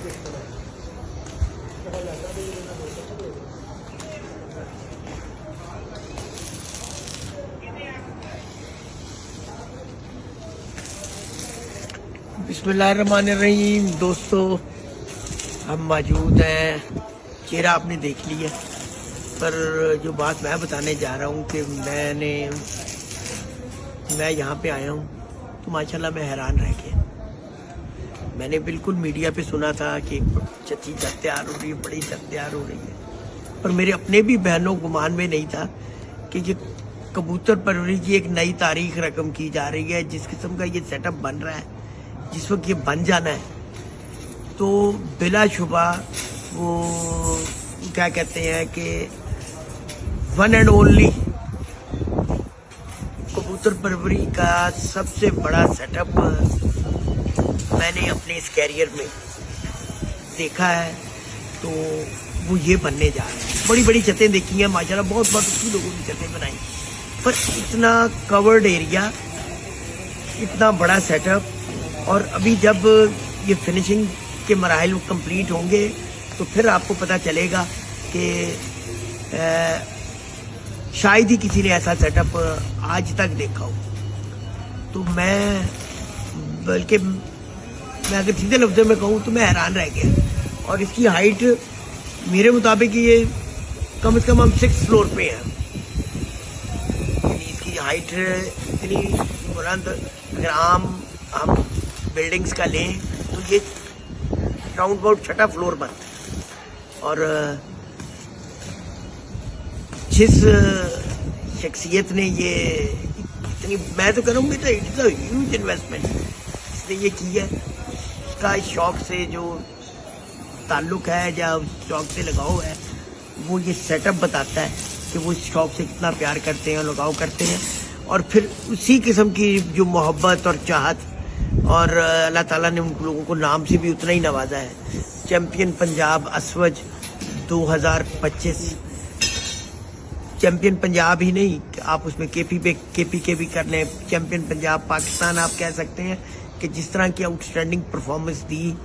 बिस्मिल्लाहिर्रहमानिर्रहीम। दोस्तों, हम मौजूद हैं, चेहरा आपने देख लिया, पर जो बात मैं बताने जा रहा हूँ कि मैं यहाँ पे आया हूँ तो माशाल्लाह मैं हैरान रह गया। मैंने बिल्कुल मीडिया पे सुना था कि चची छत तैयार हो रही है, बड़ी छत तैयार हो रही है, पर मेरे अपने भी बहनों गुमान में नहीं था कि ये कबूतर परवरी की एक नई तारीख रकम की जा रही है। जिस किस्म का ये सेटअप बन रहा है, जिस वक्त ये बन जाना है, तो बिलाशुबा वो क्या कहते हैं कि वन एंड ओनली कबूतर परवरी का सबसे बड़ा सेटअप मैंने अपने इस कैरियर में देखा है, तो वो ये बनने जा रहा है। बड़ी बड़ी छतें देखी हैं माशाल्लाह, बहुत बहुत अच्छी लोगों की छतें बनाई, पर इतना कवर्ड एरिया, इतना बड़ा सेटअप, और अभी जब ये फिनिशिंग के मराहिल कंप्लीट होंगे तो फिर आपको पता चलेगा कि शायद ही किसी ने ऐसा सेटअप आज तक देखा हो। तो मैं अगर सीधे लफ्ज़ों में कहूँ तो मैं हैरान रह गया। और इसकी हाइट मेरे मुताबिक ये कम से कम हम 6 फ्लोर पे हैं। इसकी हाइट इतनी बुलंद, अगर हम बिल्डिंग्स का लें तो ये राउंड अबाउट 6वां फ्लोर बनता है। और जिस शख्सियत ने ये इतनी, मैं तो कह रहा हूँ इट्स अ ह्यूज इन्वेस्टमेंट इसने ये की है, उसका इस शौक से जो ताल्लुक है या उस शौक से लगाव है, वो ये सेटअप बताता है कि वो इस शौक से कितना प्यार करते हैं, लगाव करते हैं। और फिर उसी किस्म की जो मोहब्बत और चाहत, और अल्लाह ताला ने उन लोगों को नाम से भी उतना ही नवाजा है। चैम्पियन पंजाब असवज 2025, चैम्पियन पंजाब ही नहीं, आप उसमें केपी के भी कर लें, चैम्पियन पंजाब पाकिस्तान आप कह सकते हैं कि जिस तरह की आउटस्टैंडिंग परफॉर्मेंस दी,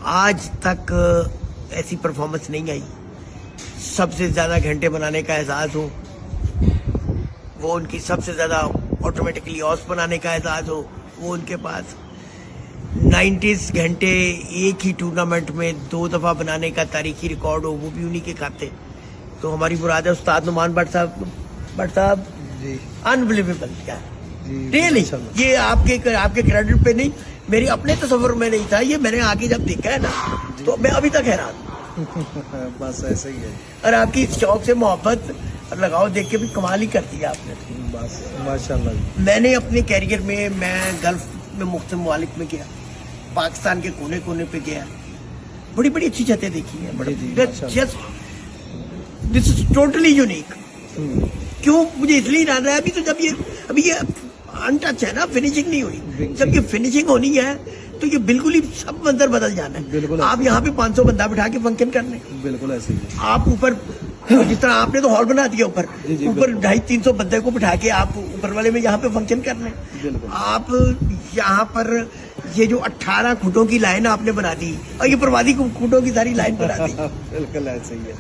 आज तक ऐसी परफॉर्मेंस नहीं आई। सबसे ज़्यादा घंटे बनाने का एजाज़ हो, वो उनकी सबसे ज़्यादा ऑटोमेटिकली ऑस बनाने का एजाज़ हो, वो उनके पास 90 घंटे एक ही टूर्नामेंट में 2 दफ़ा बनाने का तारीखी रिकॉर्ड हो, वो भी उन्हीं के खाते। तो हमारी मुराद है उस्ताद नुमान भट्ट साहब जी, अनबिलीवेबल क्या रियली, ये आपके क्रेडिट पे नहीं, मेरी अपने तस्वर में नहीं था ये, मैंने आके जब देखा है ना तो मैं अभी तक हैरान बस ऐसे ही है। और आपकी शौक से मोहब्बत और लगाव देख के भी कमाल ही कर दिया आपने। बस माशाल्लाह। मैंने अपने कैरियर में, मैं गल्फ में मुख्तलिफ ममालिक में गया, पाकिस्तान के कोने कोने पे गया, बड़ी बड़ी अच्छी छतें देखी हैं। This is totally unique. क्यों मुझे इसलिए याद आया, अभी ये अनटच है ना, फिनिशिंग नहीं हुई। जब ये फिनिशिंग होनी है तो ये बिल्कुल ही सब मंजर बदल जाना है। आप यहाँ पे 500 बंदा बिठा के फंक्शन करने, बिल्कुल ऐसे ही। आप ऊपर जिस तरह आपने तो हॉल बना दिया, ऊपर 250-300 बंदे को बिठा के आप ऊपर वाले में यहाँ पे फंक्शन करने। आप यहाँ पर ये जो 18 खुटों की लाइन आपने बना दी, और ये प्रवादी खुटों की सारी लाइन बना दी। बिल्कुल ऐसे ही है।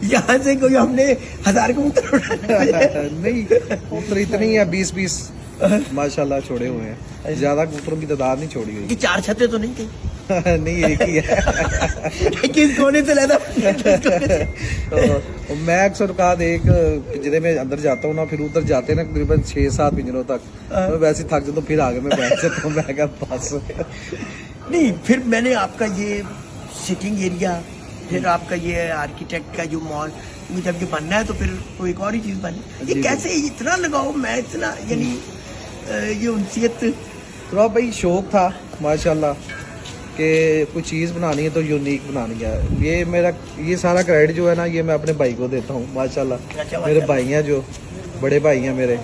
यहाँ से कोई हमने 1000 कबूतर उड़ाने नहीं, कबूतर इतने ही है, 20 माशाल्लाह छोड़े हुए हैं, ज्यादा कबूतरों की तादाद नहीं छोड़ी हुई। 4 छतें तो नहीं थी नहीं, एक ही है। किस कोने से लेना तो मैं अक्सर औकात एक पिंजरे में अंदर जाता हूँ ना, फिर उधर जाते हैं ना तकरीबन 6-7 पिंजरों तक, मैं वैसे थक जाता हूँ, फिर आगे मैं बैठ जाता हूँ। मैं क्या बस नहीं, फिर मैंने आपका ये सिटिंग एरिया, फिर आपका ये आर्किटेक्ट का जो मॉल, जब ये बनना है तो फिर कोई एक और ही चीज़ बनी। ये कैसे इतना लगाओ, मैं इतना, यानी ये उनसियत तो भाई शौक था माशाल्लाह कि कोई चीज़ बनानी है तो यूनिक बनानी है। ये सारा क्रेडिट जो है ना, ये मैं अपने भाई को देता हूँ माशाल्लाह। मेरे भाई हैं, जो बड़े भाई हैं मेरे,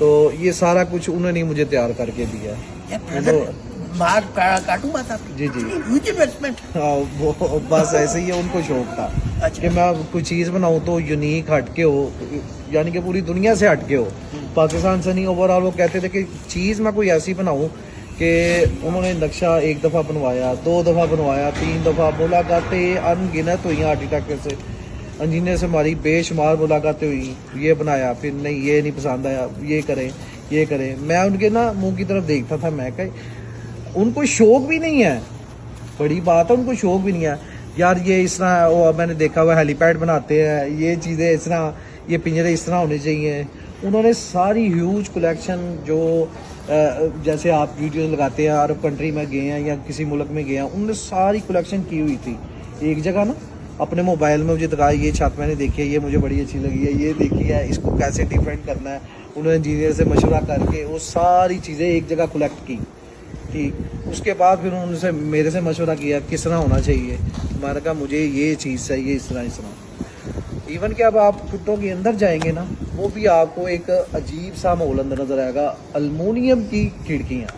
तो ये सारा कुछ उन्होंने मुझे तैयार करके दिया है। काटू बात आपकी। जी इन्वेस्टमेंट। हाँ, वो बस ऐसे ही है, उनको शौक था। अच्छा। कि मैं कोई चीज़ बनाऊँ तो यूनिक हटके हो, यानी कि पूरी दुनिया से हटके हो, पाकिस्तान से नहीं, ओवरऑल। वो कहते थे कि चीज़ मैं कोई ऐसी बनाऊँ کہ انہوں نے نقشہ 1 دفعہ بنوایا، 2 دفعہ بنوایا، 3 دفعہ، ملاقاتیں ان گنت ہوئی آرکیٹیکٹ سے، انجینئر سے ہماری بے شمار ملاقاتیں ہوئی، یہ بنایا، پھر نہیں یہ نہیں پسند آیا، یہ کریں یہ کریں. میں ان کے نا منہ کی طرف دیکھتا تھا، میں کہ ان کو شوق بھی نہیں ہے، بڑی بات ہے، ان کو شوق بھی نہیں ہے یار. یہ اس طرح وہ میں نے دیکھا ہوا ہیلی پیڈ بناتے ہیں، یہ چیزیں اس طرح، یہ پنجرے اس طرح ہونے چاہیے. انہوں نے ساری ہیوج کلیکشن جو جیسے آپ ویڈیوز لگاتے ہیں، عرب کنٹری میں گئے ہیں یا کسی ملک میں گئے ہیں، انہوں نے ساری کلیکشن کی ہوئی تھی ایک جگہ نا. اپنے موبائل میں مجھے دکھایا، یہ چھت میں نے دیکھی ہے، یہ مجھے بڑی اچھی لگی ہے، یہ دیکھی ہے، اس کو کیسے ڈیفینڈ کرنا ہے. انہوں نے انجینئر سے مشورہ کر کے وہ ساری چیزیں ایک جگہ کلیکٹ کی. ٹھیک، اس کے بعد پھر انہوں نے میرے سے مشورہ کیا کس طرح ہونا چاہیے. میں نے کہا مجھے یہ چیز چاہیے اس طرح. ایون کہ اب آپ کٹوں کے اندر جائیں گے نا، وہ بھی آپ کو ایک عجیب سا ماحول اندر نظر آئے گا. المونیم کی کھڑکیاں،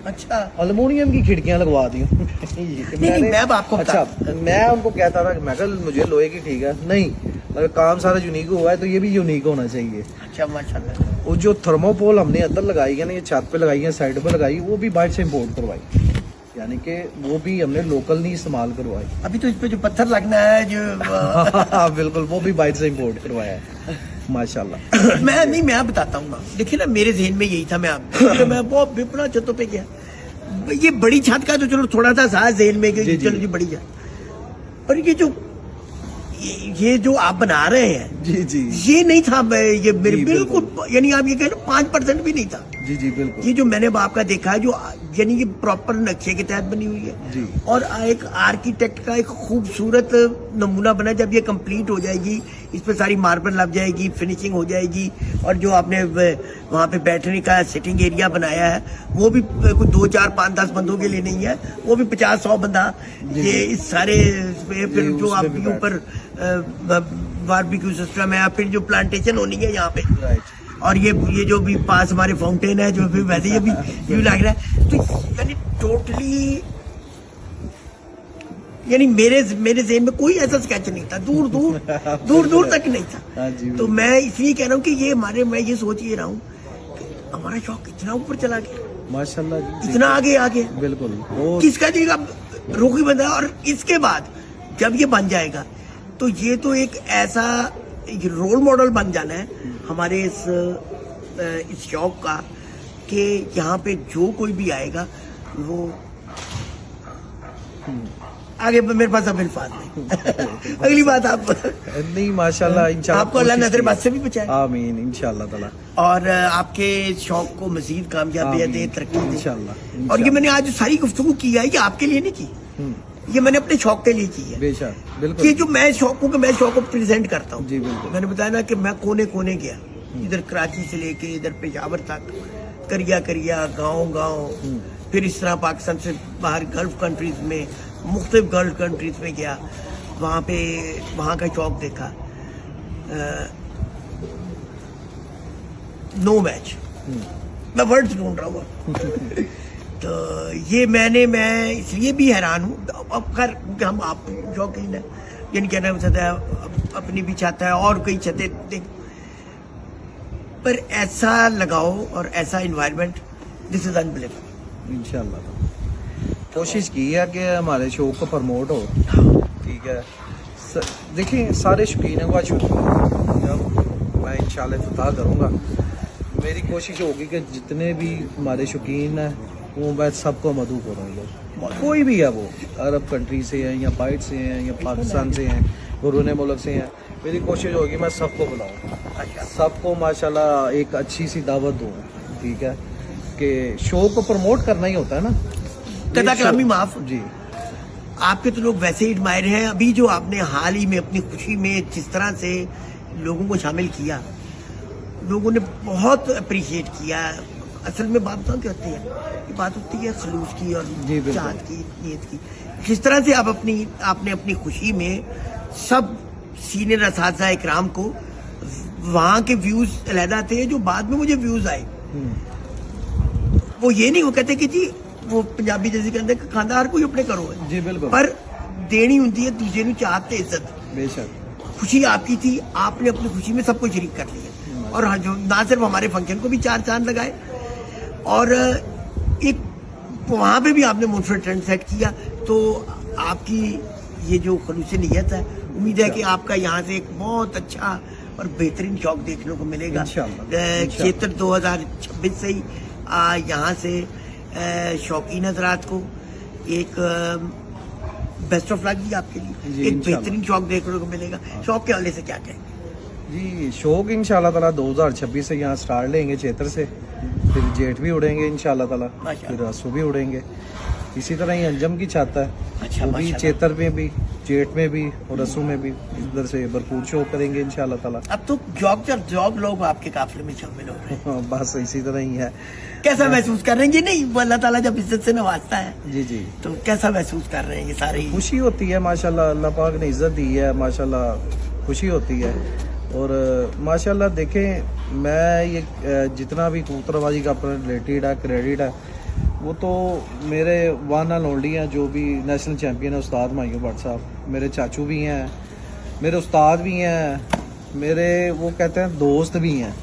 اچھا المونیم کی کھڑکیاں لگوا دی. نہیں میں اب آپ کو اچھا میں ان کو کہتا تھا کہ میں کہ مجھے لوہے کی ٹھیک ہے نہیں، اگر کام سارا یونیک ہوا ہے تو یہ بھی یونیک ہونا چاہیے. اچھا ماشاء اللہ. وہ جو تھرموپول ہم نے اندر لگائی ہے نا، یہ چھت پہ لگائی ہے، سائڈ پہ لگائی، وہ بھی باہر سے امپورٹ کروائی، یعنی کہ وہ بھی ہم نے لوکل نہیں استعمال کروائی. ابھی تو اس پہ جو پتھر لگنا ہے جو بالکل، وہ بھی باہر سے امپورٹ کروایا ہے ماشاءاللہ. میں بتاتا ہوں نا، دیکھیے نا میرے ذہن میں یہی تھا، میں بہت بپنا چھتوں پہ گیا. یہ بڑی چھت کا تو چلو تھوڑا سا ساتھ ذہن میں کہ چلو جی بڑی چھت، پر یہ جو آپ بنا رہے ہیں جی یہ نہیں تھا. یہ میرے بالکل یعنی آپ یہ کہہ لو 5% بھی نہیں تھا. جی بالکل. یہ جو میں نے باپ کا دیکھا ہے، جو یعنی یہ پراپر نقشے کے تحت بنی ہوئی ہے جی، اور ایک آرکیٹیکٹ کا ایک خوبصورت نمونہ بنا. جب یہ کمپلیٹ ہو جائے گی، اس پہ ساری ماربل لگ جائے گی، فنیشنگ ہو جائے گی، اور جو آپ نے وہاں پہ بیٹھنے کا سٹنگ ایریا بنایا ہے وہ بھی کوئی 2 4 5 10 بندوں کے لیے نہیں ہے، وہ بھی 50 100 بندہ یہ اس سارے پھر جو آپ کے اوپر باربیکیو سسٹم ہے، پھر جو پلانٹیشن ہونی ہے یہاں پہ، اور یہ جو بھی پاس ہمارے فاؤنٹین ہے جو ویسے یہ بھی یوں لگ رہا ہے. تو یعنی ٹوٹلی یعنی میرے ذہن میں کوئی ایسا اسکیچ نہیں تھا، دور تک نہیں تھا. تو میں اس لیے کہہ رہا ہوں کہ یہ میں یہ سوچ ہی رہا ہوں کہ ہمارا شوق اتنا اوپر چلا گیا ماشاءاللہ جی، اتنا آگے بالکل. کس کا جی اب روکی بندہ. اور اس کے بعد جب یہ بن جائے گا تو یہ تو ایک ایسا رول ماڈل بن جانا ہے ہمارے اس شوق کا کہ یہاں پہ جو کوئی بھی آئے گا وہ آگے میرے پاس اب الفاظ نہیں. اگلی بات آپ نہیں ماشاءاللہ انشاءاللہ آپ کو اللہ نظر بات سے بھی بچائے، آمین انشاءاللہ تعالی، اور آپ کے شوق کو مزید کامیابی دے، ترقی دے انشاءاللہ. اور یہ میں نے آج ساری گفتگو کی ہے، یہ آپ کے لیے نہیں کی، یہ میں نے اپنے شوق کے لیے کی ہے. بے شک بالکل. کہ جو میں شوق ہوں کہ میں شوق کو پریزنٹ کرتا ہوں. جی بالکل. میں نے بتایا نا کہ میں کونے گیا، ادھر کراچی سے لے کے ادھر پشاور تک، کریا گاؤں، پھر اس طرح پاکستان سے باہر گلف کنٹریز میں، مختلف گلف کنٹریز میں گیا، وہاں کا شوق دیکھا. نو میچ، میں ورڈز ڈھونڈ رہا ہوں. تو یہ میں اس لیے بھی حیران ہوں. اب خیر ہم آپ شوقین ہیں، یعنی کہنا چاہتا ہے اپنی بھی چاہتا ہے اور کئی چھتیں دیکھ، پر ایسا لگاؤ اور ایسا انوائرمنٹ، دس از انبلیویبل. انشاءاللہ کوشش کی ہے کہ ہمارے شو کو پروموٹ ہو. ٹھیک ہے، دیکھیں سارے شوقینوں کا میں انشاءاللہ افتتاح کروں گا. میری کوشش ہوگی کہ جتنے بھی ہمارے شوقین ہیں وہ میں سب کو مدعو کروں گا. کوئی بھی ہے، وہ عرب کنٹری سے ہیں یا باہر سے ہیں یا پاکستان سے ہیں، بیرون ملک سے ہیں، میری کوشش ہوگی میں سب کو بلاؤں، سب کو ماشاءاللہ ایک اچھی سی دعوت دوں. ٹھیک ہے، کہ شو کو پروموٹ کرنا ہی ہوتا ہے نا. قطع کلامی معاف. جی آپ کے تو لوگ ویسے ہی ایڈمائر ہیں. ابھی جو آپ نے حال ہی میں اپنی خوشی میں جس طرح سے لوگوں کو شامل کیا، لوگوں نے بہت اپریشیٹ کیا. اصل میں بات کیا ہوتی ہے، یہ بات ہوتی ہے خلوص کی اور چاہت کی، نیت کی. جس طرح سے آپ نے اپنی خوشی میں سب سینئر اساتذہ اکرام کو، وہاں کے ویوز علیحدہ تھے جو بعد میں مجھے ویوز آئے، وہ یہ نہیں وہ کہتے کہ جی وہ پنجابی جیسے کہتے ہیں کہ کھانا ہر کوئی اپنے کرو ہے. جی بالکل. پر دینی ہوتی ہے دوسرے نو چاہت تے عزت. بے شک. خوشی آپ کی تھی، آپ نے اپنی خوشی میں سب کو شریک کر لیا، اور جو نہ صرف ہمارے فنکشن کو بھی 4 چاند لگائے، اور ایک वहाँ पे भी आपने मुनफरद ट्रेंड सेट किया, तो आपकी ये जो खलूस नियत है, उम्मीद है कि आपका यहाँ से एक बहुत अच्छा और बेहतरीन शौक देखने को मिलेगा। इंशाअल्लाह। क्षेत्र 2026 से ही यहाँ से शौकीन हजरात को एक बेस्ट ऑफ लक जी आपके लिए, जी, एक इंशाअल्लाह। बेहतरीन शौक देखने को मिलेगा। शौक के हवाले से क्या कहेंगे? जी शौक इंशाल्लाह ताला 2026 से यहाँ स्टार्ट लेंगे क्षेत्र से, फिर जेठ भी उड़ेंगे इंशाल्लाह ताला, माशाअल्लाह। फिर रसू भी उड़ेंगे। इसी तरह ही अंजम की छाता है, अच्छा, वो भी माशाअल्लाह। क्षेत्र में भी, जेठ में भी और रसू में भी इधर से भरपूर शौक करेंगे इंशाल्लाह ताला। अब तो जॉब लोग आपके काफिले में शामिल हो रहे हैं, बस इसी तरह ही है। कैसा महसूस कर रहे हैं? ये नहीं, वो अल्लाह ताला जब इज्जत से नवाजता है जी जी, तो कैसा महसूस कर रहे हैं? ये सारे ही खुशी होती है माशाल्लाह, अल्लाह पाक ने इज्जत दी है माशाल्लाह, खुशी होती है। और माशाल्लाह देखें, मैं ये जितना भी कबूतरबाजी का अपना रिलेटेड है, क्रेडिट है, वो तो मेरे वन एंड ओनली हैं, जो भी नेशनल चैम्पियन है उस्ताद मायूं भट्ट साहब, मेरे चाचू भी हैं, मेरे उस्ताद भी हैं, मेरे वो कहते हैं दोस्त भी हैं।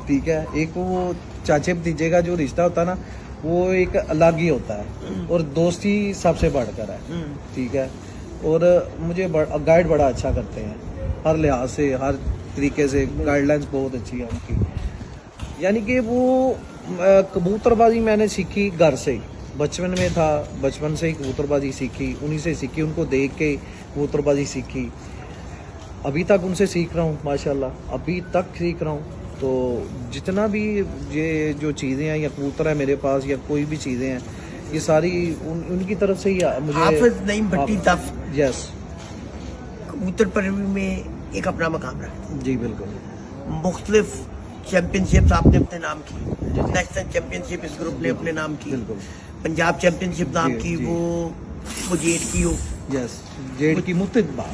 ठीक है, एक वो चाचे भतीजे का जो रिश्ता होता है ना, वो एक अलग ही होता है, और दोस्ती सबसे बढ़कर है। ठीक है, और मुझे गाइड बड़ा अच्छा करते हैं, हर लिहाज से, हर तरीके से गाइडलाइंस बहुत अच्छी है उनकी। यानी कि वो कबूतरबाजी मैंने सीखी घर से ही, बचपन में था, बचपन से ही कबूतरबाजी सीखी, उन्हीं से सीखी, उनको देख के कबूतरबाजी सीखी, अभी तक उनसे सीख रहा हूँ माशाल्लाह, अभी तक सीख रहा हूँ। तो जितना भी ये जो चीज़ें हैं, या कबूतर है मेरे पास, या कोई भी चीज़ें हैं, ये सारी उनकी तरफ से ही मुझे। हाफिज नईम भट्टी दफ यस, कबूतर परवरी में एक अपना मकाम रखते जी बिल्कुल। हैं। मुख्तलिफ चैंपियनशिप आपने अपने नाम की, नेशनल चैंपियनशिप इस ग्रुप ने अपने नाम की, बिल्कुल। पंजाब चैंपियनशिप नाम जी, की, जी। वो जेठ की हो, यस, जेड की मुत्तबा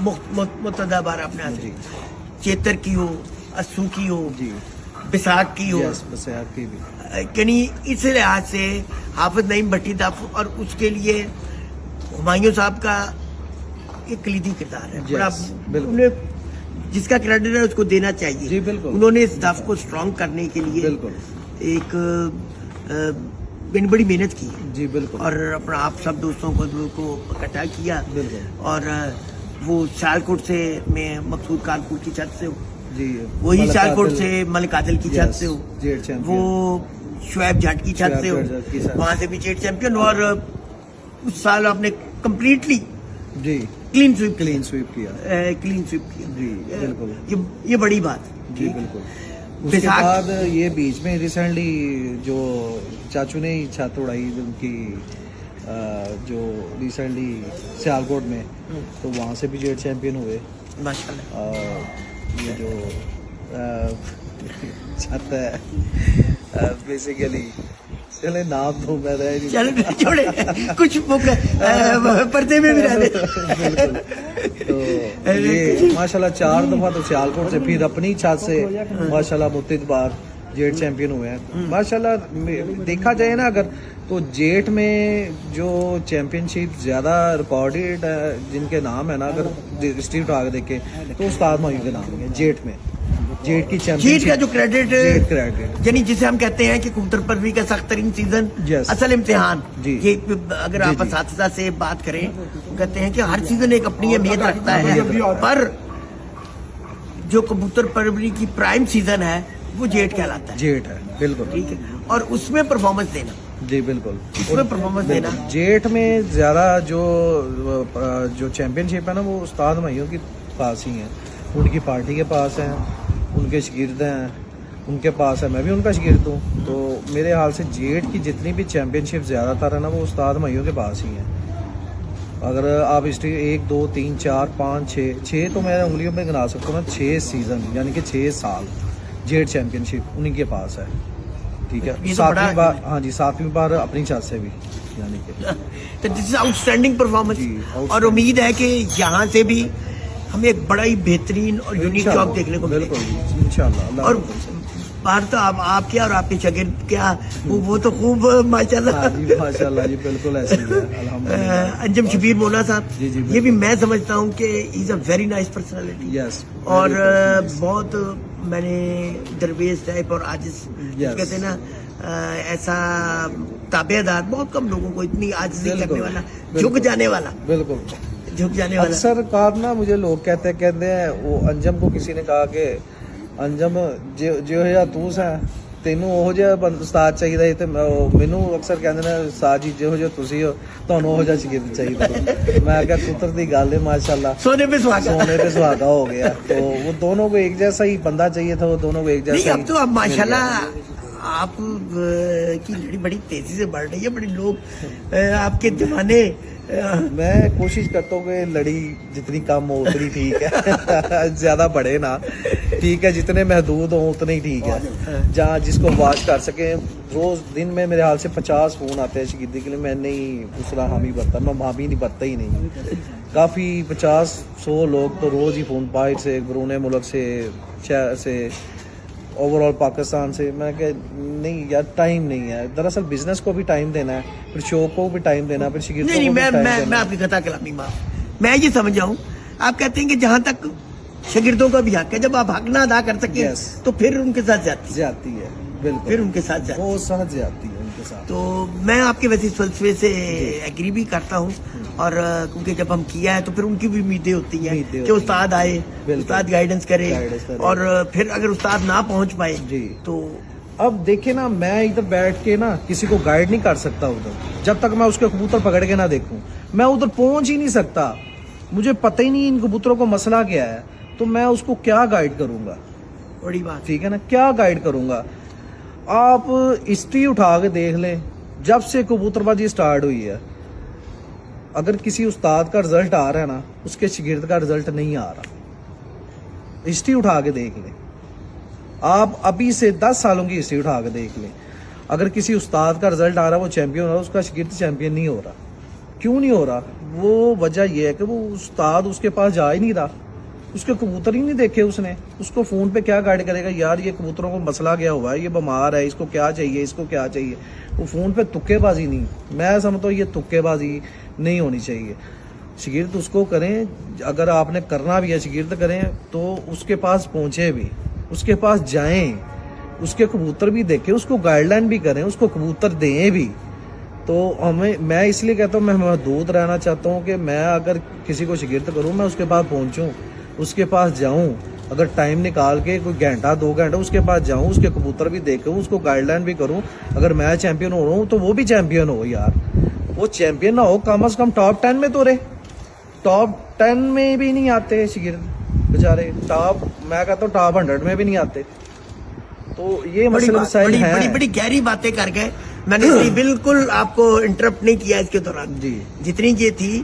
मुतदा बार आपने हासिल, जी चेतर की हो, अस्सू की हो, जी, बिसाख की हो, यस, बस आपकी भी। यानी इस लिहाज से हाफिज नईम भट्टी दफ, और उसके लिए हुमायूं साहब का एक कलीदी किरदार है। Yes, बड़ा बिल्कुल। उन्हें जिसका क्रेडिट है उसको देना चाहिए। जी बिल्कुल, उन्होंने इस दफ को स्ट्रॉन्ग करने के लिए बिल्कुल, एक बड़ी मेहनत की जी बिल्कुल, और अपना आप सब दोस्तों को इकट्ठा किया। बिल्कुल और वो सियालकोट से मैं मकसूद कानपुर की छत से हूँ, जी, वही मलक सियालकोट आदिल, से मलिक आदिल की छत Yes, से हूँ, जेड चैंपियन, वो शुएब जाट की छत से शुएब हूँ, जाट की छत। वहाँ से भी जेट चैंपियन। और उस साल आपने कम्प्लीटली जी क्लीन स्वीप क्लीन स्वीप किया, क्लीन स्वीप किया। जी बिल्कुल, ये बड़ी बात है। जी बिल्कुल। उसके बिसाख- बाद ये बीच में रिसेंटली जो चाचू ने ही छत उड़ाई उनकी, जो रिसेंटली सियालकोट में, तो वहाँ से भी जेड चैंपियन हुए। माशाल्लाह। ये जो छत है बेसिकली, चले नाम तो मैं रह नहीं, चलो छोड़े, कुछ पर्दे में भी रहते। तो ये माशाल्लाह 4 दफा तो सियालकोट से, फिर अपनी छत से माशाल्लाह मुत्तद बार जेट चैंपियन हुए हैं माशाल्लाह। देखा जाए ना अगर, तो जेट में जो चैंपियनशिप ज़्यादा रिकॉर्डेड जिनके नाम है ना, अगर हिस्ट्री उठा के देखें तो उस्ताद मायूं के नाम है जेट में, जेट की जीत चैंपियनशिप, का जो क्रेडिट, जेट क्रेडिट, यानी जिसे हम कहते हैं कि कबूतर परवरी का सख्त तरीन सीजन, Yes. असल इम्तिहान। जी। ये अगर जी, आप जी। असातिज़ा से बात करें तो कहते हैं कि हर सीजन एक अपनी अहमियत रखता है, पर जो कबूतर परवरी की प्राइम सीजन है वो जेट कहलाता है। जेट है बिल्कुल, ठीक है, और उसमें परफॉर्मेंस देना, जी बिल्कुल, उसमें परफॉर्मेंस देना। जेट में ज़्यादा जो चैंपियनशिप है ना, वो उस्ताद मायूं के पास ही है, उनकी पार्टी के पास है, उनके शागिर्द हैं, उनके पास है, मैं भी उनका शागिर्द हूँ। तो मेरे हाल से जेट की जितनी भी चैंपियनशिप ज़्यादातर है ना, वो उस्ताद मायूं के पास ही है। अगर आप हिस्ट्री 1 2 3 4 5 6 तो मैं उंगलियों में गिना सकता हूँ ना, 6 सीज़न यानी कि 6 साल जेट चैंपियनशिप उन्हीं के पास है। ठीक है, ये तो बड़ा 7वीं बार, हाँ जी 7वीं बार अपनी छत से भी, यानी कि तो दिस इज आउटस्टैंडिंग परफॉर्मेंस। जी, outstanding। और उम्मीद है कि यहाँ से भी हमें एक बड़ा ही बेहतरीन और यूनिक इंशाल्लाह, जॉब देखने को मिलेगा। बिल्कुल इंशाल्लाह, अल्लाह और हुक्म से। बाहर तो आप क्या और आपके शागिर्द क्या, वो तो खूब माशाल्लाह। हाँ जी माशाल्लाह जी, बिल्कुल ऐसे ही है अल्हम्दुलिल्लाह। अंजम शबीर मोना साहब, जी, जी, ये भी मैं समझता हूँ कि is a very nice personality. Yes, और बहुत मैंने दरवेश टाइप और आजिज Yes. कहते हैं ना, ऐसा ताबेदार, बहुत कम लोगों को इतनी आजिज़ी बिल्कुल, करने वाला, बिल्कुल। झुक जाने वाला, बिल्कुल। झुक जाने वाला। अक्सर कार ना मुझे लोग कहते हैं, वो अंजम को किसी ने कहा कि अंजम जो है तू सा ਤੈਨੂੰ ਉਹ ਜਿਹਾ ਉਸਤਾਦ ਚਾਹੀਦਾ ਹੈ ਤੇ ਮੈਨੂੰ ਅਕਸਰ ਕਹਿੰਦੇ ਨੇ ਉਸਤਾਦ ਜੀ ਜਿਹੋ ਜਿਹਾ ਤੁਸੀਂ ਹੋ ਤੁਹਾਨੂੰ ਉਹ ਜਿਹਾ ਸ਼ਾਗਿਰਦ ਚਾਹੀਦਾ। मैं क्या कुदरत की गल है माशाल्लाह, सोने पे सुहागा। सोने पे सुहागा हो गया। तो वो दोनों को एक जैसा ही बंदा चाहिए था, वो दोनों को एक नहीं, जैसा अब तो अब माशाल्लाह आप की लड़ी बड़ी तेजी से बढ़ रही है, बड़े लोग आपके जमाने मैं कोशिश करता हूँ कि लड़ी जितनी कम हो उतनी ठीक है। ज्यादा बढ़े ना, ठीक है, जितने महदूद हो उतने ही ठीक है। जहाँ जिसको वाच कर सके, रोज दिन में मेरे हाल से 50 फोन आते हैं शिगिर्दी के लिए। मैं नहीं दूसरा हामी बरता, मैं हामी नहीं बरता ही नहीं। काफी 50-100 लोग तो रोज ही फोन, बाहर से, बरूने मुल्क से, शहर से, ओवरऑल पाकिस्तान से। मैं कह नहीं यार, टाइम नहीं है। दरअसल बिजनेस को भी टाइम देना है, फिर शो को भी टाइम देना है, फिर शिगिर्दों नहीं, को भी टाइम मैं देना है। आपकी कथा कलामी माफ, मैं ये समझ जाऊं, आप कहते हैं कि जहां तक शागिर्दों का भी हक है, जब आप हक ना अदा कर सके Yes. तो फिर उनके साथ जाती, जाती है, बिल्कुल, फिर उनके साथ जाती। वो सहज जाती है उनके साथ। तो मैं आपके वैसे इस फलसफे से एग्री भी करता हूँ, और क्योंकि जब हम किया है तो फिर उनकी भी उम्मीदें होती हैं उम्मीदें कि होती उस्ताद आए, बिल्कुल। उस्ताद गाइडेंस करे, गाइडेंस करे। और फिर अगर उस्ताद ना पहुंच पाए जी। तो अब देखिए ना, मैं इधर बैठ के ना किसी को गाइड नहीं कर सकता उधर, जब तक मैं उसके कबूतर पकड़ के ना देखूं। मैं उधर पहुंच ही नहीं सकता, मुझे पता ही नहीं इन कबूतरों को मसला क्या है, तो मैं उसको क्या गाइड करूंगा? बड़ी बात। ठीक है ना, क्या गाइड करूंगा? आप हिस्ट्री उठा के देख लें, जब से कबूतरबाजी स्टार्ट हुई है, अगर किसी उस्ताद का रिजल्ट आ रहा है ना, उसके शागिर्द का रिजल्ट नहीं आ रहा। हिस्ट्री उठा के देख लें, आप अभी से 10 सालों की हिस्ट्री उठा के देख लें। अगर किसी उस्ताद का रिजल्ट आ रहा है, वो चैंपियन हो रहा है, उसका शागिर्द चैंपियन नहीं हो रहा। क्यों नहीं हो रहा? वो वजह यह है कि वो उस्ताद उसके पास जा ही नहीं रहा, उसके कबूतर ही नहीं देखे उसने। उसको फोन पे क्या गाइड करेगा, यार ये कबूतरों को मसला क्या हुआ है, ये बीमार है, इसको क्या चाहिए, इसको क्या चाहिए। वो फोन पे तुक्केबाजी नहीं, मैं समझता हूँ ये तुक्केबाजी नहीं होनी चाहिए। शागिर्द उसको करें, अगर आपने करना भी है शागिर्द करें, तो उसके पास पहुंचे भी, उसके पास जाएं, उसके कबूतर भी देखें, उसको गाइडलाइन भी करें, उसको कबूतर दें भी। तो हमें, मैं इसलिए कहता हूँ, मैं महदूद रहना चाहता हूँ कि मैं अगर किसी को शागिर्द करूँ, मैं उसके पास पहुँचूँ, उसके पास जाऊँ, अगर टाइम निकाल के कोई घंटा 2 घंटा उसके पास जाऊँ, उसके कबूतर भी देखूँ, उसको गाइडलाइन भी करूँ। अगर मैं चैंपियन हो रहा हूँ तो वो भी चैंपियन हो यार, वो चैंपियन ना हो, कम से कम टॉप 10 में तो रहे। टॉप 10 में भी नहीं आते शिगिर्द बेचारे, टॉप, मैं कहता हूँ टॉप 100 में भी नहीं आते। तो ये मसले मसाइल हैं। बड़ी बड़ी गहरी बातें कर गए, मैंने इसलिए बिल्कुल आपको इंटरप्ट नहीं किया इसके दौरान। जी। जितनी ये थी,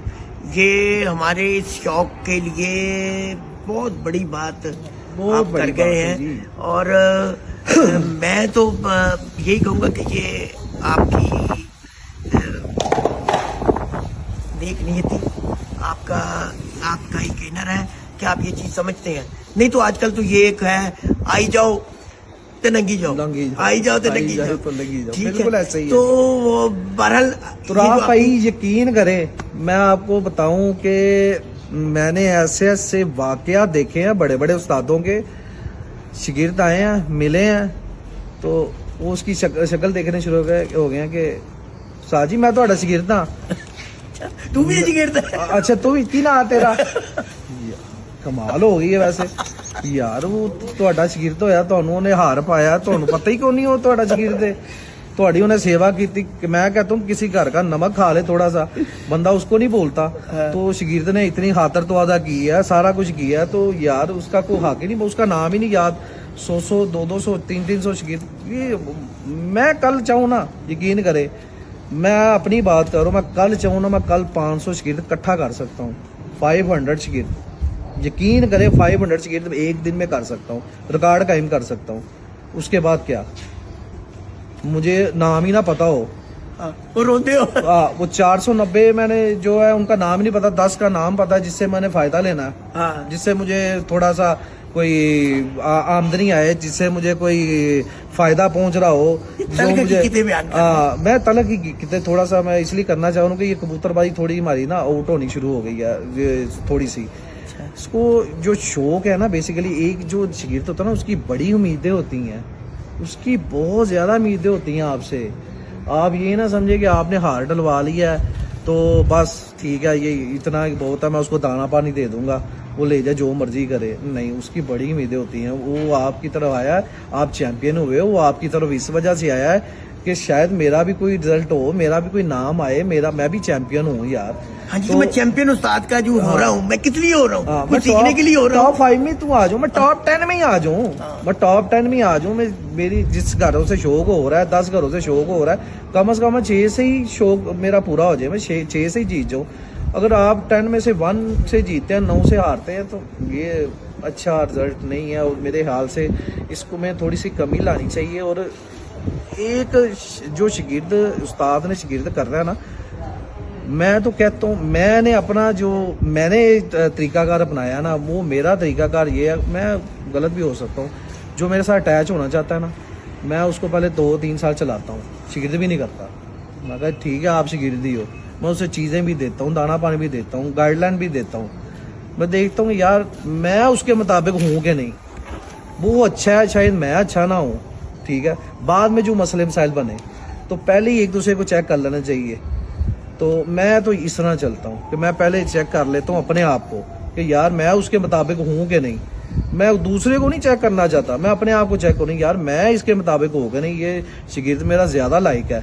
ये हमारे इस शौक के लिए बहुत बड़ी बात आप कर गए हैं। और मैं तो यही कहूँगा कि ये आपकी नेक नियति, आपका ही कहना है कि आप ये चीज समझते हैं। नहीं तो आजकल तो ये एक है, आई जाओ तो नंगी जाओ, आई जाओ तो नंगी जाओ, तो नंगी जाओ, ठीक बिल्कुल है? ऐसे ही है। तो बहरहाल तो आप भाई यकीन करें, मैं आपको बताऊं कि मैंने ऐसे ऐसे वाकया देखे हैं, बड़े बड़े उस्तादों के शागिर्द आए हैं, मिले हैं, तो वो उसकी शक्ल देखने शुरू हो गए हैं कि उस्ताद जी मैं तो शागिर्द हाँ। तू भी शागिर्द है? अच्छा तू भी की ना तेरा कमाल हो गई है वैसे यार। वो ਤੁਹਾਡਾ ਸ਼ਾਗਿਰਦ ਹੋਇਆ, ਤੁਹਾਨੂੰ ਉਹਨੇ ਹਾਰ ਪਾਇਆ, ਤੁਹਾਨੂੰ पता ही क्यों नहीं हो ਤੁਹਾਡਾ ਸ਼ਾਗਿਰਦ है, ਤੁਹਾਡੀ ਉਹਨੇ सेवा की। मैं कहता हूँ किसी घर का नमक खा ले थोड़ा सा, बंदा उसको नहीं बोलता। तो शागिर्द ने इतनी खातर तो अदा की है, सारा कुछ किया है, तो यार उसका कोई हक ही नहीं, उसका नाम ही नहीं याद। 100 200 300 शागिर्द, ये मैं कल चाहूँ ना, यकीन करे, मैं अपनी बात करूँ, मैं कल चाहूँ ना, मैं कल 500 शागिर्द इकट्ठा कर सकता हूँ, 500 शागिर्द, यकीन करें 500 शागिर्द एक दिन में कर सकता हूँ, रिकॉर्ड कायम कर सकता हूँ। उसके बाद क्या, मुझे नाम ही ना पता हो, वो रोते हो। वो 490 मैंने जो है उनका नाम नहीं पता, 10 का नाम पता है जिससे मैंने फायदा लेना है, हाँ। जिससे मुझे थोड़ा सा कोई आमदनी आए, जिससे मुझे कोई फायदा पहुंच रहा हो, जो मुझे मैं तलक की कितने थोड़ा सा मैं इसलिए करना चाह रहा हूँ कि ये कबूतरबाजी थोड़ी हमारी ना आउट होनी शुरू हो गई है थोड़ी सी। इसको जो शौक है ना, बेसिकली एक जो शागिर्द होता है ना, उसकी बड़ी उम्मीदें होती हैं, اس کی بہت زیادہ امیدیں ہوتی ہیں آپ سے. آپ یہ نہ سمجھے کہ آپ نے ہار ڈلوا لیا ہے تو بس ٹھیک ہے یہ اتنا بہت ہے, میں اس کو دانا پانی دے دوں گا, وہ لے جائے جو مرضی کرے. نہیں, اس کی بڑی امیدیں ہوتی ہیں. وہ آپ کی طرف آیا ہے, آپ چیمپئن ہوئے, وہ آپ کی طرف اس وجہ سے آیا ہے کہ شاید میرا بھی کوئی رزلٹ ہو, میرا بھی کوئی نام آئے, میں بھی چیمپئن ہوں یار. ہاں جی, میں چیمپئن استاد کا جو ہو رہا ہوں, میں کس لیے ہو رہا ہوں؟ کچھ سیکھنے کے لیے ہو رہا ہوں. ٹاپ 5 میں تو آ جاؤں, میں ٹاپ 10 میں ہی آ جاؤں, میں ٹاپ 10 میں آ جاؤں. میں میری جس گھروں سے شوق ہو رہا ہے, 10 گھروں سے شوق ہو رہا ہے, کم از کم 6 سے ہی شوق میرا پورا ہو جائے, میں 6 سے ہی جیت جاؤں. اگر آپ 10 میں سے 1 سے جیتتے ہیں, 9 سے ہارتے ہیں, تو یہ اچھا رزلٹ نہیں ہے. اور میرے خیال سے اس کو میں تھوڑی سی کمی لانی چاہیے. اور ایک جو شاگرد استاد نے شاگرد کر رہا ہے نا, میں تو کہتا ہوں میں نے اپنا جو میں نے طریقہ کار اپنایا نا, وہ میرا طریقہ کار یہ ہے. میں غلط بھی ہو سکتا ہوں. جو میرے ساتھ اٹیچ ہونا چاہتا ہے نا, میں اس کو پہلے 2-3 سال چلاتا ہوں, شاگرد بھی نہیں کرتا. میں کہا ٹھیک ہے آپ شاگرد ہی ہو, میں اسے چیزیں بھی دیتا ہوں, دانا پانی بھی دیتا ہوں, گائیڈ لائن بھی دیتا ہوں. میں دیکھتا ہوں یار میں اس کے مطابق ہوں کہ نہیں. وہ اچھا ہے, شاید میں اچھا نہ ہوں, ٹھیک ہے. بعد میں جو مسئلے مسائل بنے تو پہلے ہی ایک دوسرے کو چیک کر لینا چاہیے. تو میں تو اس طرح چلتا ہوں کہ میں پہلے چیک کر لیتا ہوں اپنے آپ کو کہ یار میں اس کے مطابق ہوں کہ نہیں. میں دوسرے کو نہیں چیک کرنا چاہتا, میں اپنے آپ کو چیک کروں یار میں اس کے مطابق ہوں کہ نہیں, یہ شاگرد میرا زیادہ لائق ہے.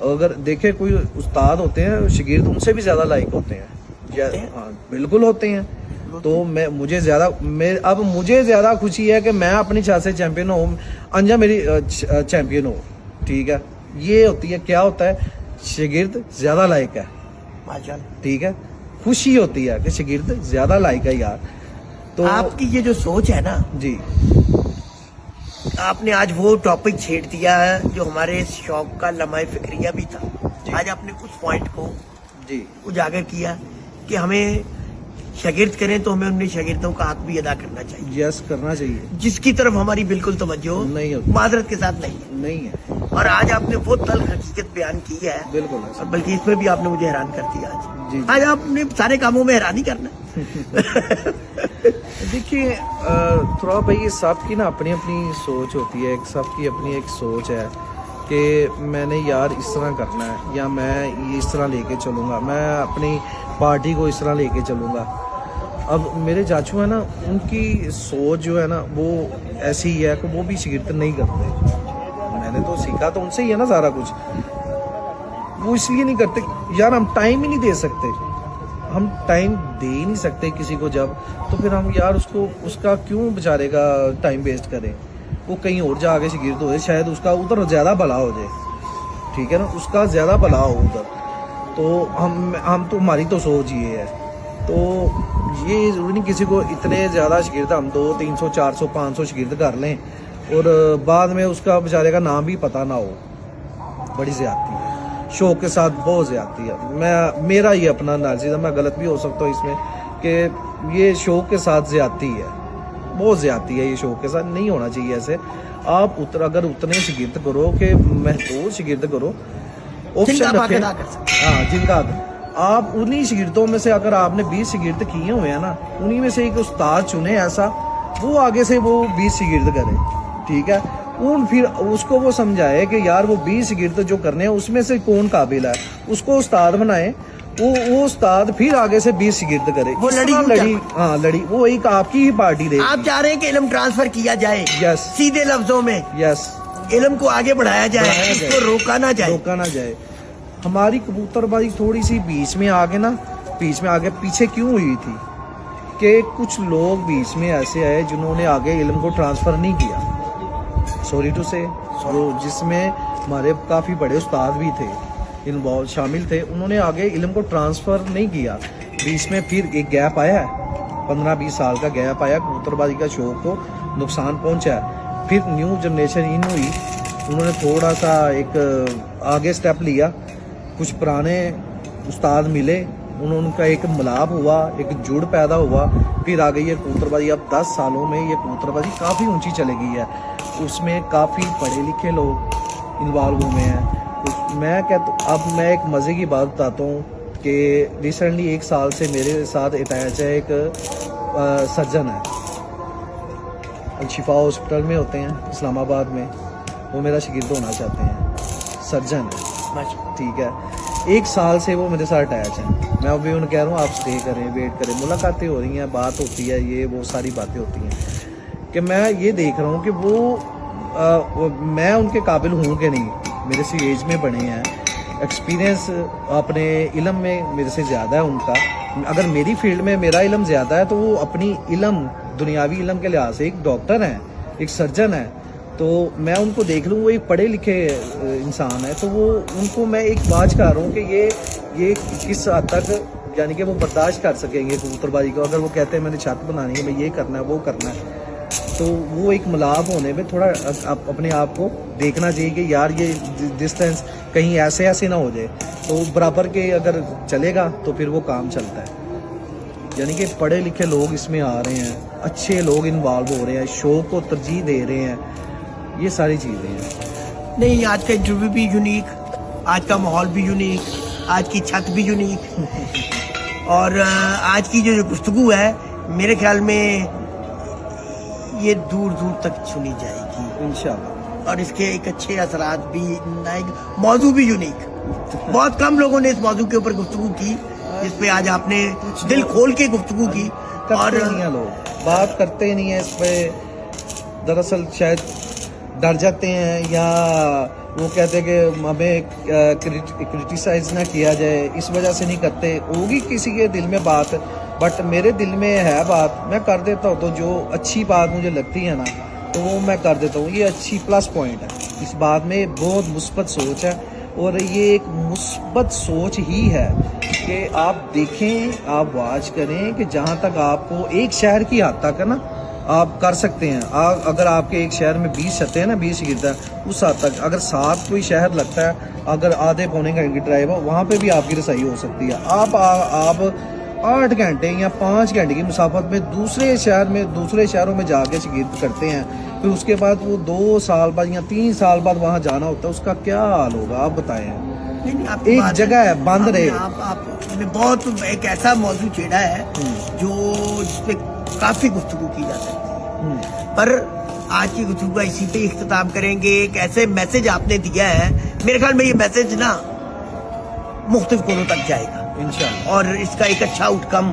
اگر دیکھے کوئی استاد ہوتے ہیں شاگرد ان سے بھی زیادہ لائق ہوتے ہیں. ہاں بالکل ہوتے ہیں. تو مجھے زیادہ خوشی ہے کہ میں اپنی چھات سے چیمپئن ہوں, انجا میری چیمپئن ہو, ٹھیک ہے. یہ ہوتی ہے, کیا ہوتا ہے, شاگرد زیادہ لائق ہے, ٹھیک ہے. خوشی ہوتی ہے کہ شاگرد زیادہ لائق ہے یار. تو آپ کی یہ جو سوچ ہے نا جی, آپ نے آج وہ ٹاپک چھیڑ دیا ہے جو ہمارے شوق کا لمحہ فکریہ بھی تھا. آج آپ نے اس پوائنٹ کو جی اجاگر کیا کہ ہمیں شاگرد کریں تو ہمیں ان شاگردوں کا حق بھی ادا کرنا چاہیے, یس کرنا چاہیے, جس کی طرف ہماری بالکل توجہ نہیں ہوتی, معذرت کے ساتھ نہیں ہے. اور آج آپ نے وہ تلخ حقیقت بیان کی ہے, بالکل اور بلکہ اس میں بھی آپ نے مجھے حیران کر دیا. جی, آج آپ نے سارے کاموں میں حیران ہی کرنا. دیکھیے تھوڑا بھائی سب کی نا اپنی اپنی سوچ ہوتی ہے, سب کی اپنی ایک سوچ ہے کہ میں نے یار اس طرح کرنا ہے, یا میں یہ اس طرح لے کے چلوں گا, میں اپنی پارٹی کو اس طرح لے کے چلوں گا. اب میرے چاچو ہیں نا, ان کی سوچ جو ہے نا وہ ایسی ہی ہے کہ وہ بھی شاگرد نہیں کرتے. میں نے تو سیکھا تو ان سے ہی ہے نا سارا کچھ. وہ اس لیے نہیں کرتے یار, ہم ٹائم ہی نہیں دے سکتے, ہم ٹائم دے ہی نہیں سکتے کسی کو جب, تو پھر ہم یار اس کا کیوں بیچارے کا ٹائم ویسٹ کریں. وہ کہیں اور جا کے شاگرد ہو جائے, شاید اس کا ادھر زیادہ بھلا ہو جائے, ٹھیک ہے نا, اس کا زیادہ بھلا ہو ادھر. تو ہم تو ہماری تو سوچ یہ ہے. تو یہ ضروری نہیں کسی کو اتنے زیادہ شاگرد ہم 200, 300, 400, 500 شاگرد کر لیں اور بعد میں اس کا بیچارے کا نام بھی پتہ نہ ہو. بڑی زیادتی ہے, شوق کے ساتھ بہت زیادتی ہے. میرا یہ اپنا نظریہ, میں غلط بھی ہو سکتا ہوں اس میں, کہ یہ شوق کے ساتھ زیادتی ہے, بہت زیادتی ہے. یہ شوق کے ساتھ نہیں ہونا چاہیے ایسے. آپ اگر اتنے شاگرد کرو کہ محدود شاگرد کرو, آپشن رکھیں. ہاں جن کا آپ انہی شاگردوں میں سے اگر آپ نے 20 شاگرد کیے ہوئے ہیں نا, انہی میں سے ایک استاد چنے ایسا, وہ آگے سے وہ 20 شاگرد کرے, ٹھیک ہے. پھر اس کو وہ سمجھائے کہ یار وہ 20 شاگرد جو کرنے ہیں اس میں سے کون قابل ہے, اس کو استاد بنائے. وہ استاد پھر آگے سے 20 شاگرد کرے. وہ لڑی وہ ایک آپ کی ہی پارٹی دے. آپ چاہ رہے ہیں کہ علم ٹرانسفر کیا جائے, یس, سیدھے لفظوں میں یس, علم کو آگے بڑھایا جائے, اس کو روکا نہ جائے. ہماری کبوتر بازی تھوڑی سی بیچ میں آگے پیچھے کیوں ہوئی تھی کہ کچھ لوگ بیچ میں ایسے آئے جنہوں نے آگے علم کو ٹرانسفر نہیں کیا. سوری ٹو سے, جس میں ہمارے کافی بڑے استاد بھی تھے, انوالو شامل تھے, انہوں نے آگے علم کو ٹرانسفر نہیں کیا. بیچ میں پھر ایک گیپ آیا ہے, 15-20 سال کا گیپ آیا, کبوتر بازی کا شوق کو نقصان پہنچا ہے. پھر نیو جنریشن ان ہوئی, انہوں نے تھوڑا سا ایک آگے سٹیپ لیا, کچھ پرانے استاد ملے, انہوں کا ایک ملاپ ہوا, ایک جڑ پیدا ہوا, پھر آ گئی ہے کبوتر بازی. اب 10 سالوں میں یہ کبوتر بازی کافی اونچی چلے گئی ہے. اس میں کافی پڑھے لکھے لوگ انوالو ہوئے ہیں. میں کہتا ہوں, اب میں ایک مزے کی بات بتاتا ہوں کہ ریسنٹلی 1 سال سے میرے ساتھ اٹیچ ہے ایک سرجن ہے, الشفا ہاسپٹل میں ہوتے ہیں اسلام آباد میں. وہ میرا شاگرد ہونا چاہتے ہیں, سرجن ہے, ٹھیک ہے. 1 سال سے وہ میرے ساتھ اٹیچ ہیں. میں ابھی انہیں کہہ رہا ہوں آپ اسٹے کریں, ویٹ کریں, ملاقاتیں ہو رہی ہیں, بات ہوتی ہے, یہ وہ ساری باتیں ہوتی ہیں کہ میں یہ دیکھ رہا ہوں کہ وہ میں ان کے قابل ہوں کہ نہیں. میرے سے ایج میں بڑے ہیں, ایکسپیرینس اپنے علم میں میرے سے زیادہ ہے ان کا. اگر میری فیلڈ میں میرا علم زیادہ ہے تو وہ اپنی علم, دنیاوی علم کے لحاظ سے ایک ڈاکٹر ہیں, ایک سرجن ہے. تو میں ان کو دیکھ لوں, وہ ایک پڑھے لکھے انسان ہے, تو وہ ان کو میں ایک بات کر رہا ہوں کہ یہ کس حد تک یعنی کہ وہ برداشت کر سکیں گے کبوتر بازی کو. اگر وہ کہتے ہیں میں نے چھت بنانی ہے, میں یہ کرنا ہے, وہ کرنا ہے, تو وہ ایک ملاپ ہونے میں تھوڑا اپنے آپ کو دیکھنا چاہیے کہ یار یہ ڈسٹینس کہیں ایسے نہ ہو جائے. تو برابر کے اگر چلے گا تو پھر وہ کام چلتا ہے. یعنی کہ پڑھے لکھے لوگ اس میں آ رہے ہیں, اچھے لوگ انوالو ہو رہے ہیں, شوق کو ترجیح دے رہے ہیں, یہ ساری چیزیں ہیں. نہیں, آج کا انٹرویو بھی یونیک, آج کا ماحول بھی یونیک, آج کی چھت بھی یونیک, اور آج کی جو گفتگو ہے میرے خیال میں یہ دور دور تک سنی جائے گی انشاءاللہ. اور اس کے ایک اچھے اثرات بھی آئیں گے. موضوع بھی یونیک, بہت کم لوگوں نے اس موضوع کے اوپر گفتگو کی جس پہ آج آپ نے دل کھول کے گفتگو کی. اور کرتے نہیں ہیں لوگ, بات کرتے نہیں ہیں اس پہ. دراصل شاید ڈر جاتے ہیں یا وہ کہتے ہیں کہ ہمیں کرٹیسائز نہ کیا جائے, اس وجہ سے نہیں کرتے. ہوگی کسی کے دل میں بات, بٹ میرے دل میں ہے بات, میں کر دیتا ہوں. تو جو اچھی بات مجھے لگتی ہے نا تو وہ میں کر دیتا ہوں. یہ اچھی پلس پوائنٹ ہے اس بات میں, بہت مثبت سوچ ہے. اور یہ ایک مثبت سوچ ہی ہے کہ آپ دیکھیں, آپ واچ کریں کہ جہاں تک آپ کو ایک شہر کی حد تک ہے نا آپ کر سکتے ہیں. اگر آپ کے ایک شہر میں 20 چھتے ہیں نا, 20 شاگرد ہیں, اس حد تک اگر 7 کوئی شہر لگتا ہے, اگر آدھے پونے گھنٹے کی ڈرائیو ہے, وہاں پہ بھی آپ کی رسائی ہو سکتی ہے. آپ 8 گھنٹے یا 5 گھنٹے کی مسافت میں دوسرے شہروں میں جا کے شاگرد کرتے ہیں, پھر اس کے بعد وہ 2 سال بعد یا 3 سال بعد وہاں جانا ہوتا ہے. اس کا کیا حال ہوگا آپ بتائیں. ایک جگہ ہے بند رہے. آپ نے بہت ایک ایسا موضوع چھیڑا ہے جو جس پہ کافی گفتگو کی جا سکتی ہے, پر آج کی گفتگو کا اسی پہ اختتام کریں گے. ایک ایسے میسج آپ نے دیا ہے, میرے خیال میں یہ میسج نا مختلف کونوں تک جائے گا انشاءاللہ, اور اس کا ایک اچھا آؤٹ کم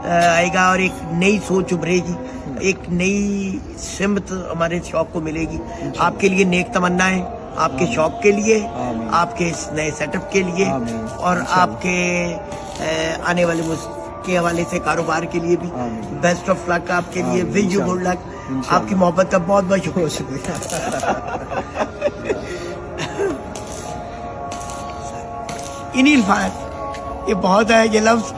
آئے گا, اور ایک نئی سوچ ابھرے گی, ایک نئی سمت ہمارے شوق کو ملے گی. آپ کے لیے نیک تمنائیں, آپ کے شوق کے لیے, آپ کے اس نئے سیٹ اپ کے لیے, اور آپ کے آنے والے کے حوالے سے کاروبار کے لیے بھی بیسٹ آف لک آپ کے لیے. Wish you good luck. آپ کی محبت کا بہت بہت شکریہ. انہی الفاظ, یہ بہت ہے, یہ لفظ